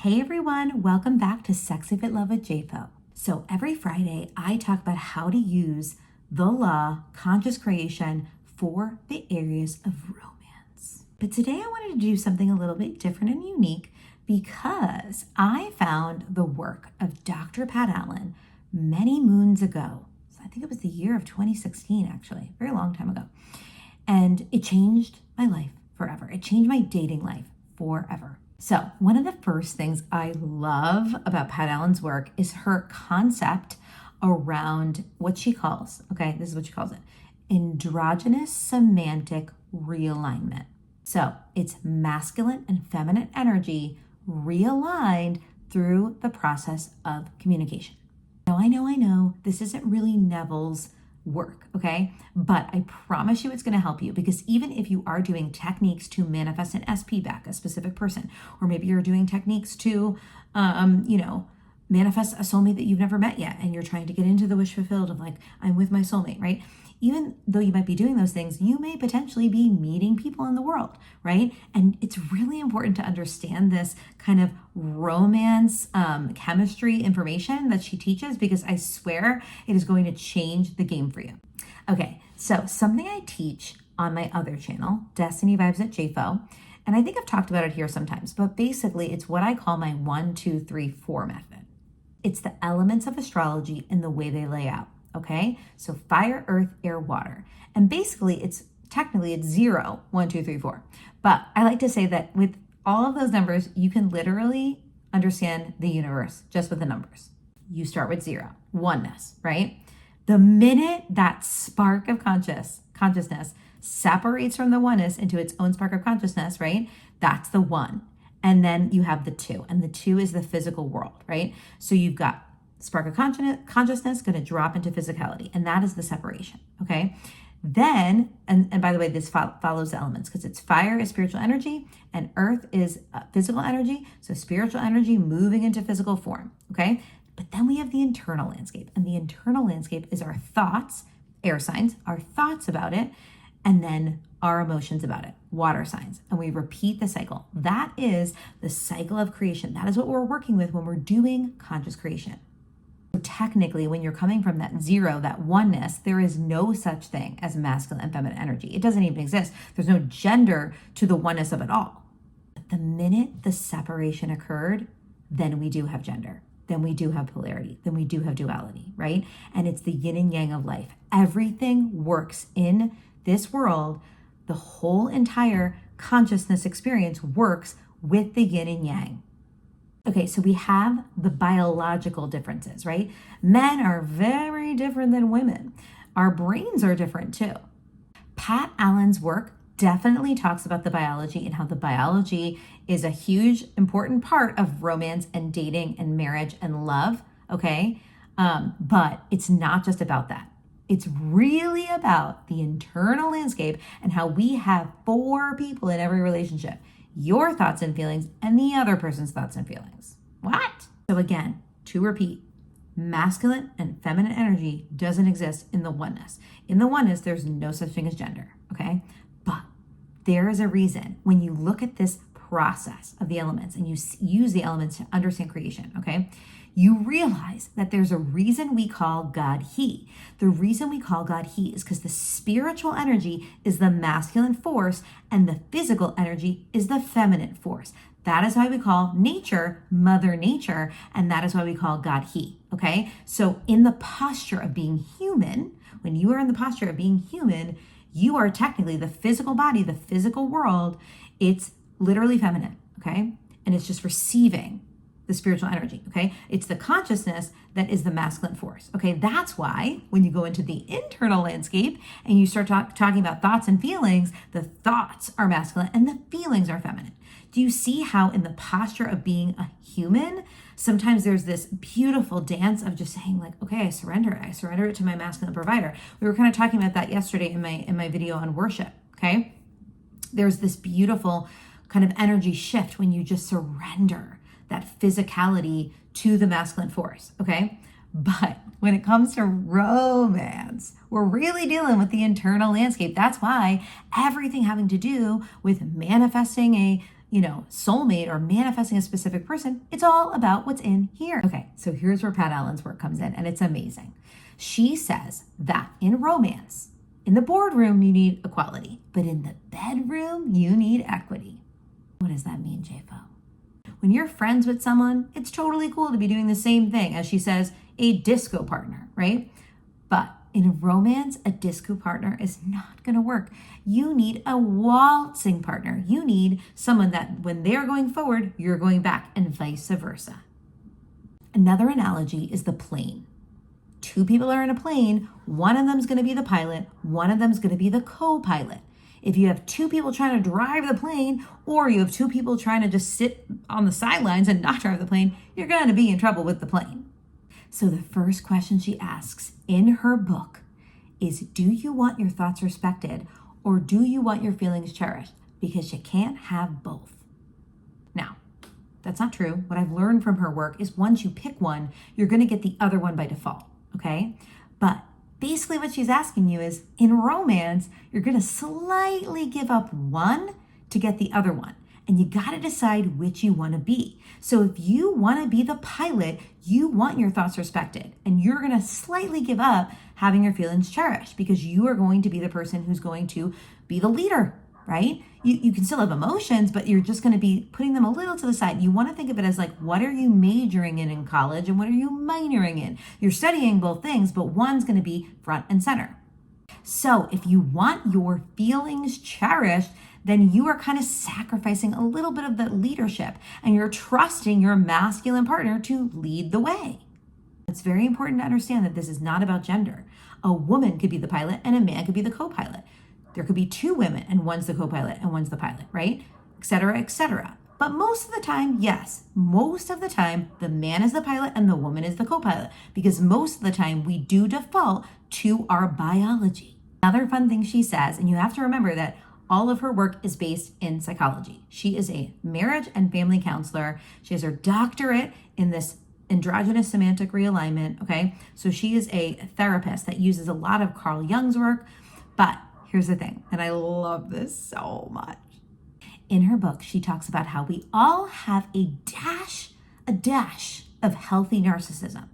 Hey everyone, welcome back to Sexy Fit Love with JFO. So every Friday, I talk about how to use the law, conscious creation for the areas of romance. But today I wanted to do something a little bit different and unique because I found the work of Dr. Pat Allen many moons ago. So I think it was the year of 2016, actually, a very long time ago. And it changed my life forever. It changed my dating life forever. So one of the first things I love about Pat Allen's work is her concept around what she calls, this is what she calls it, androgynous semantic realignment. So it's masculine and feminine energy realigned through the process of communication. Now, I know, this isn't really Neville's work, okay? But I promise you it's going to help you, because even if you are doing techniques to manifest an SP back, a specific person, or maybe you're doing techniques to, manifest a soulmate that you've never met yet, and you're trying to get into the wish fulfilled of like, I'm with my soulmate, right? Even though you might be doing those things, you may potentially be meeting people in the world, right? And it's really important to understand this kind of romance chemistry information that she teaches, because I swear it is going to change the game for you. Okay, so something I teach on my other channel, Destiny Vibes at JFO, and I think I've talked about it here sometimes, but basically it's what I call my 1, 2, 3, 4 method. It's the elements of astrology and the way they lay out. Okay, so fire, earth, air, water. And basically it's 0, 1, 2, 3, 4. But I like to say that with all of those numbers, you can literally understand the universe just with the numbers. You start with 0, oneness, right? The minute that spark of consciousness separates from the oneness into its own spark of consciousness, right? That's the 1. And then you have the 2, and the 2 is the physical world, right? So you've got spark of consciousness going to drop into physicality, and that is the separation, okay? Then, and by the way, this follows the elements, because it's fire is spiritual energy and earth is physical energy, so spiritual energy moving into physical form, okay? But then we have the internal landscape, and the internal landscape is our thoughts, air signs, our thoughts about it, and then our emotions about it, water signs, and we repeat the cycle. That is the cycle of creation. That is what we're working with when we're doing conscious creation. Technically, when you're coming from that 0, that oneness, there is no such thing as masculine and feminine energy. It doesn't even exist. There's no gender to the oneness of it all. But the minute the separation occurred, then we do have gender. Then we do have polarity. Then we do have duality, right? And it's the yin and yang of life. Everything works in this world. The whole entire consciousness experience works with the yin and yang. Okay, so we have the biological differences, right? Men are very different than women. Our brains are different too. Pat Allen's work definitely talks about the biology and how the biology is a huge, important part of romance and dating and marriage and love, okay? But it's not just about that. It's really about the internal landscape and how we have 4 people in every relationship. Your thoughts and feelings and the other person's thoughts and feelings. What? So again, to repeat, masculine and feminine energy doesn't exist in the oneness. In the oneness, there's no such thing as gender, okay? But there is a reason when you look at this process of the elements and you use the elements to understand creation, okay? You realize that there's a reason we call God He. The reason we call God He is because the spiritual energy is the masculine force and the physical energy is the feminine force. That is why we call nature Mother Nature, and that is why we call God He, okay? So in the posture of being human, when you are in the posture of being human, you are technically the physical body, the physical world. It's literally feminine, okay? And it's just receiving the spiritual energy, okay? It's the consciousness that is the masculine force, okay? That's why when you go into the internal landscape and you start talking about thoughts and feelings, the thoughts are masculine and the feelings are feminine. Do you see how in the posture of being a human, sometimes there's this beautiful dance of just saying like, okay, I surrender it to my masculine provider. We were kind of talking about that yesterday in my video on worship, okay? There's this beautiful kind of energy shift when you just surrender that physicality to the masculine force, okay? But when it comes to romance, we're really dealing with the internal landscape. That's why everything having to do with manifesting a soulmate or manifesting a specific person. It's all about what's in here. Okay, so here's where Pat Allen's work comes in, and it's amazing. She says that in romance, in the boardroom, you need equality, but in the bedroom, you need equity. What does that mean, JFO? When you're friends with someone, it's totally cool to be doing the same thing, as she says, a disco partner, right? But in romance, a disco partner is not going to work. You need a waltzing partner. You need someone that when they're going forward, you're going back, and vice versa. Another analogy is the plane. Two people are in a plane. One of them is going to be the pilot. One of them is going to be the co-pilot. If you have two people trying to drive the plane, or you have two people trying to just sit on the sidelines and not drive the plane, you're going to be in trouble with the plane. So the first question she asks in her book is, do you want your thoughts respected, or do you want your feelings cherished? Because you can't have both. Now, that's not true. What I've learned from her work is once you pick one, you're going to get the other one by default, okay? But basically what she's asking you is, in romance, you're going to slightly give up one to get the other one. And you got to decide which you want to be. So if you want to be the pilot, you want your thoughts respected. And you're going to slightly give up having your feelings cherished, because you are going to be the person who's going to be the leader, right? You can still have emotions, but you're just going to be putting them a little to the side. You want to think of it as like, what are you majoring in college and what are you minoring in? You're studying both things, but one's going to be front and center. So if you want your feelings cherished, then you are kind of sacrificing a little bit of the leadership, and you're trusting your masculine partner to lead the way. It's very important to understand that this is not about gender. A woman could be the pilot and a man could be the co-pilot. There could be two women and one's the co-pilot and one's the pilot, right? Et cetera, et cetera. But most of the time, yes, most of the time, the man is the pilot and the woman is the co-pilot, because most of the time we do default to our biology. Another fun thing she says, and you have to remember that all of her work is based in psychology. She is a marriage and family counselor. She has her doctorate in this androgynous semantic realignment, okay? So she is a therapist that uses a lot of Carl Jung's work. But here's the thing, and I love this so much. In her book, she talks about how we all have a dash of healthy narcissism.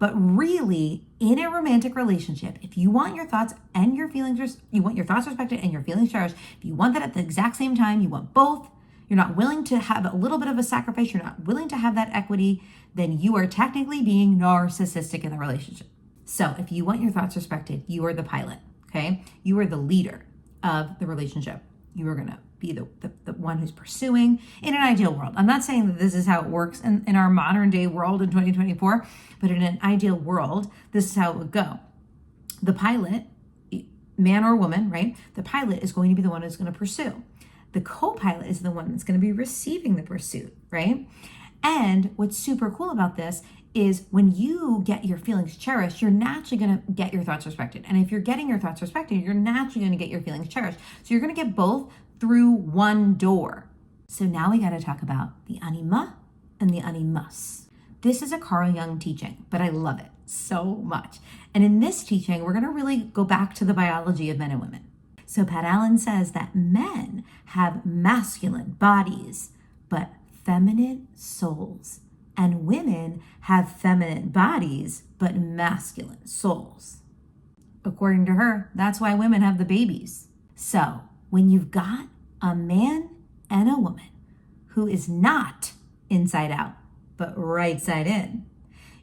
But really, in a romantic relationship, if you want your thoughts and your feelings, you want your thoughts respected and your feelings cherished, if you want that at the exact same time, you want both, you're not willing to have a little bit of a sacrifice, you're not willing to have that equity, then you are technically being narcissistic in the relationship. So if you want your thoughts respected, you are the pilot, okay? You are the leader of the relationship. You are going to be the one who's pursuing in an ideal world. I'm not saying that this is how it works in our modern day world in 2024, but in an ideal world, this is how it would go. The pilot, man or woman, right? The pilot is going to be the one who's going to pursue. The co-pilot is the one that's going to be receiving the pursuit, right? And what's super cool about this is when you get your feelings cherished, you're naturally going to get your thoughts respected. And if you're getting your thoughts respected, you're naturally going to get your feelings cherished. So you're going to get both through one door. So now we got to talk about the anima and the animus. This is a Carl Jung teaching, but I love it so much. And in this teaching, we're going to really go back to the biology of men and women. So Pat Allen says that men have masculine bodies, but feminine souls. And women have feminine bodies, but masculine souls. According to her, that's why women have the babies. So when you've got a man and a woman who is not inside out, but right side in,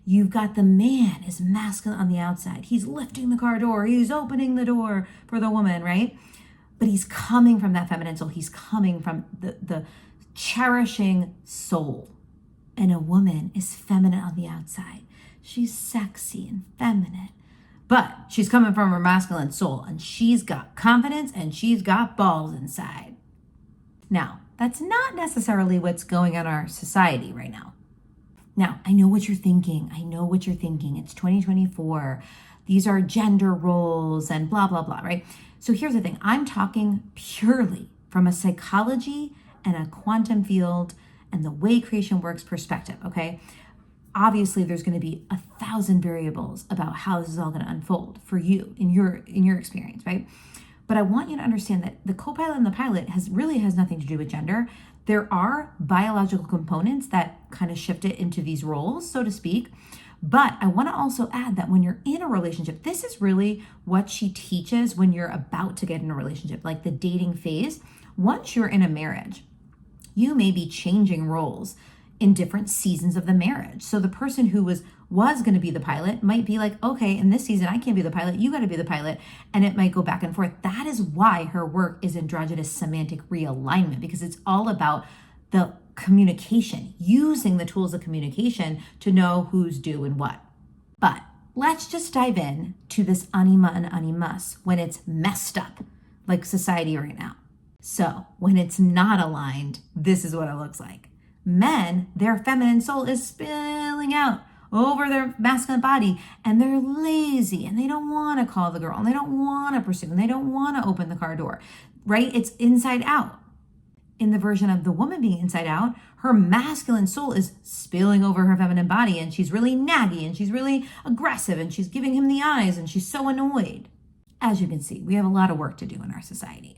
you've got the man is masculine on the outside. He's lifting the car door. He's opening the door for the woman, right? But he's coming from that feminine soul. He's coming from the cherishing soul. And a woman is feminine on the outside. She's sexy and feminine, but she's coming from her masculine soul, and she's got confidence and she's got balls inside. Now, that's not necessarily what's going on in our society right now. Now, I know what you're thinking. It's 2024. These are gender roles and blah, blah, blah, right? So here's the thing. I'm talking purely from a psychology and a quantum field and the way creation works perspective, okay? Obviously, there's going to be 1,000 variables about how this is all going to unfold for you in your experience, right? But I want you to understand that the co-pilot and the pilot has nothing to do with gender. there are biological components that kind of shift it into these roles, so to speak. But I want to also add that when you're in a relationship, this is really what she teaches when you're about to get in a relationship, like the dating phase. Once you're in a marriage, you may be changing roles in different seasons of the marriage. So the person who was going to be the pilot might be like, okay, in this season, I can't be the pilot. You got to be the pilot. And it might go back and forth. That is why her work is androgynous semantic realignment, because it's all about the communication, using the tools of communication to know who's due and what. But let's just dive in to this anima and animus when it's messed up, like society right now. So when it's not aligned, this is what it looks like. Men, their feminine soul is spilling out over their masculine body, and they're lazy and they don't want to call the girl and they don't want to pursue and they don't want to open the car door, right? It's inside out. In the version of the woman being inside out, her masculine soul is spilling over her feminine body, and she's really naggy and she's really aggressive and she's giving him the eyes and she's so annoyed. As you can see, we have a lot of work to do in our society.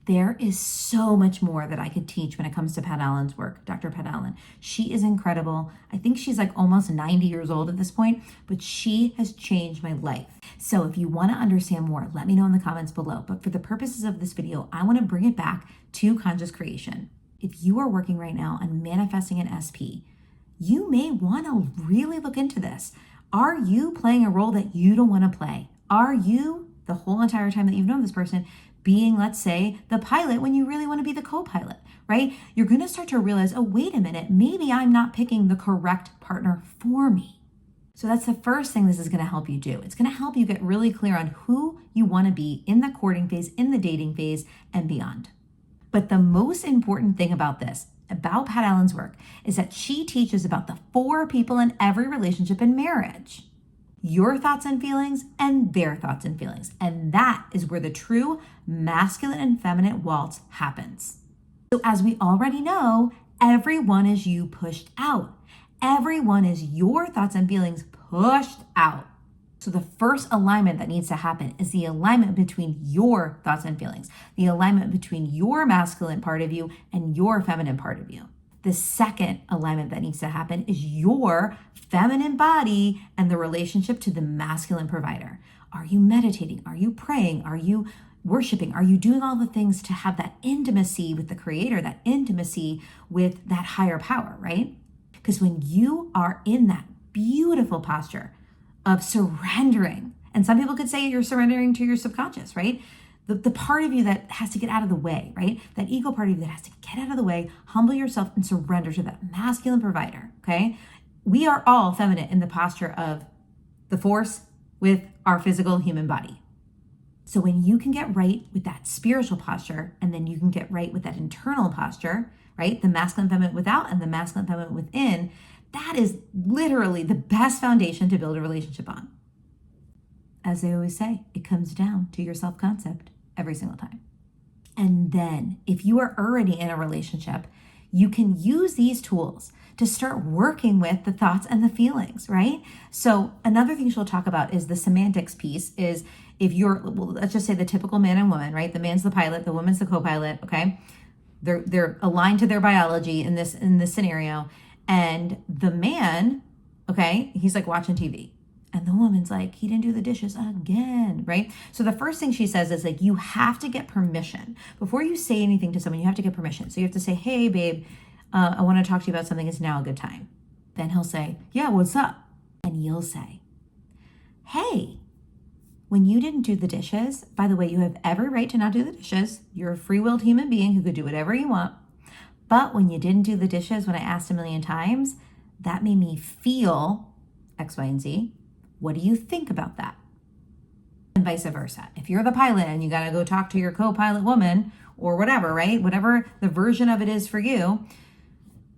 There is so much more that I could teach when it comes to Pat Allen's work, Dr. Pat Allen. She is incredible. I think she's like almost 90 years old at this point, but she has changed my life. So if you want to understand more, let me know in the comments below. But for the purposes of this video, I want to bring it back to conscious creation. If you are working right now on manifesting an SP, you may want to really look into this. Are you playing a role that you don't want to play? Are you, the whole entire time that you've known this person, being, let's say, the pilot when you really want to be the co-pilot, right? You're going to start to realize, oh, wait a minute, maybe I'm not picking the correct partner for me. So that's the first thing this is going to help you do. It's going to help you get really clear on who you want to be in the courting phase, in the dating phase, and beyond. But the most important thing about this, about Pat Allen's work, is that she teaches about the 4 people in every relationship and marriage. Your thoughts and feelings and their thoughts and feelings. And that is where the true masculine and feminine waltz happens. So as we already know, everyone is you pushed out. Everyone is your thoughts and feelings pushed out. So the first alignment that needs to happen is the alignment between your thoughts and feelings, the alignment between your masculine part of you and your feminine part of you. The second alignment that needs to happen is your feminine body and the relationship to the masculine provider. Are you meditating? Are you praying? Are you worshiping? Are you doing all the things to have that intimacy with the creator, that intimacy with that higher power, right? Because when you are in that beautiful posture of surrendering, and some people could say you're surrendering to your subconscious, right? The part of you that has to get out of the way, right? That ego part of you that has to get out of the way, humble yourself and surrender to that masculine provider, okay? We are all feminine in the posture of the force with our physical human body. So when you can get right with that spiritual posture, and then you can get right with that internal posture, right? The masculine feminine without and the masculine feminine within, that is literally the best foundation to build a relationship on. As they always say, it comes down to your self-concept every single time. And then if you are already in a relationship, you can use these tools to start working with the thoughts and the feelings, right? So another thing she'll talk about is the semantics piece is if you're, well, let's just say the typical man and woman, right? The man's the pilot, the woman's the co-pilot, okay? They're aligned to their biology in this scenario. And the man, okay, he's like watching TV. And the woman's like, he didn't do the dishes again, right? So the first thing she says is like, you have to get permission. Before you say anything to someone, you have to get permission. So you have to say, hey, babe, I want to talk to you about something. Is now a good time? Then he'll say, yeah, what's up? And you'll say, hey, when you didn't do the dishes, by the way, you have every right to not do the dishes. You're a free-willed human being who could do whatever you want. But when you didn't do the dishes, when I asked a million times, that made me feel X, Y, and Z. What do you think about that? And vice versa. If you're the pilot and you got to go talk to your co-pilot woman or whatever, right? Whatever the version of it is for you,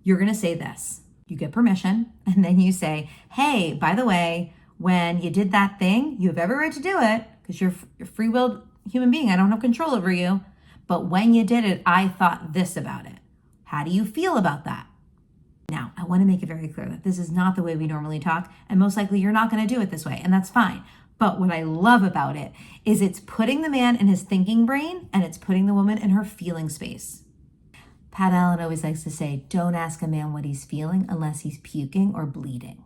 you're going to say this. You get permission and then you say, hey, by the way, when you did that thing, you have every right to do it because you're a free-willed human being. I don't have control over you. But when you did it, I thought this about it. How do you feel about that? Now, I want to make it very clear that this is not the way we normally talk, and most likely you're not going to do it this way, and that's fine. But what I love about it is it's putting the man in his thinking brain, and it's putting the woman in her feeling space. Pat Allen always likes to say, don't ask a man what he's feeling unless he's puking or bleeding.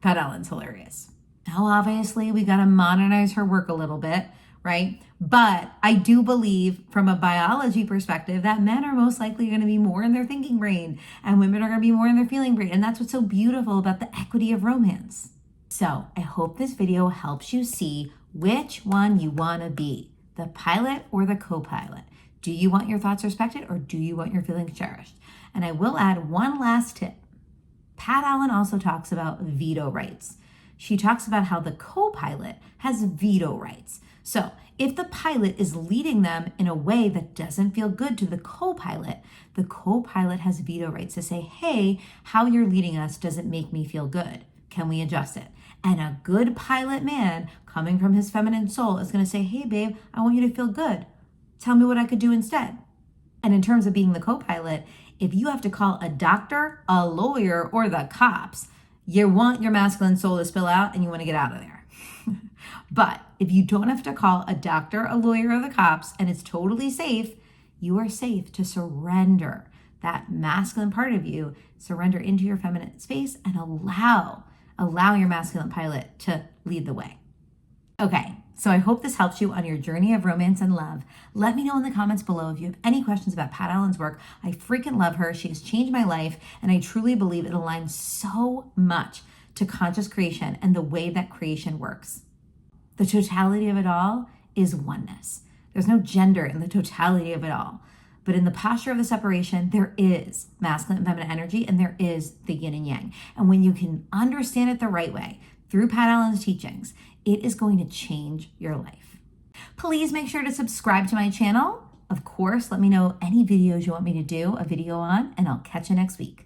Pat Allen's hilarious. Now, obviously, we got to modernize her work a little bit, right? But I do believe from a biology perspective that men are most likely going to be more in their thinking brain and women are going to be more in their feeling brain. And that's what's so beautiful about the equity of romance. So I hope this video helps you see which one you want to be, the pilot or the co-pilot. Do you want your thoughts respected or do you want your feelings cherished? And I will add one last tip. Pat Allen also talks about veto rights. She talks about how the co-pilot has veto rights. So if the pilot is leading them in a way that doesn't feel good to the co-pilot has veto rights to say, hey, how you're leading us doesn't make me feel good. Can we adjust it? And a good pilot man coming from his feminine soul is going to say, hey, babe, I want you to feel good. Tell me what I could do instead. And in terms of being the co-pilot, if you have to call a doctor, a lawyer, or the cops, you want your masculine soul to spill out and you want to get out of there. But if you don't have to call a doctor, a lawyer, or the cops, and it's totally safe, you are safe to surrender that masculine part of you, surrender into your feminine space and allow your masculine pilot to lead the way. Okay, so I hope this helps you on your journey of romance and love. Let me know in the comments below if you have any questions about Pat Allen's work. I freaking love her. She has changed my life, and I truly believe it aligns so much to conscious creation and the way that creation works. The totality of it all is oneness. There's no gender in the totality of it all. But in the posture of the separation, there is masculine and feminine energy, and there is the yin and yang. And when you can understand it the right way, through Pat Allen's teachings, it is going to change your life. Please make sure to subscribe to my channel. Of course, let me know any videos you want me to do a video on, and I'll catch you next week.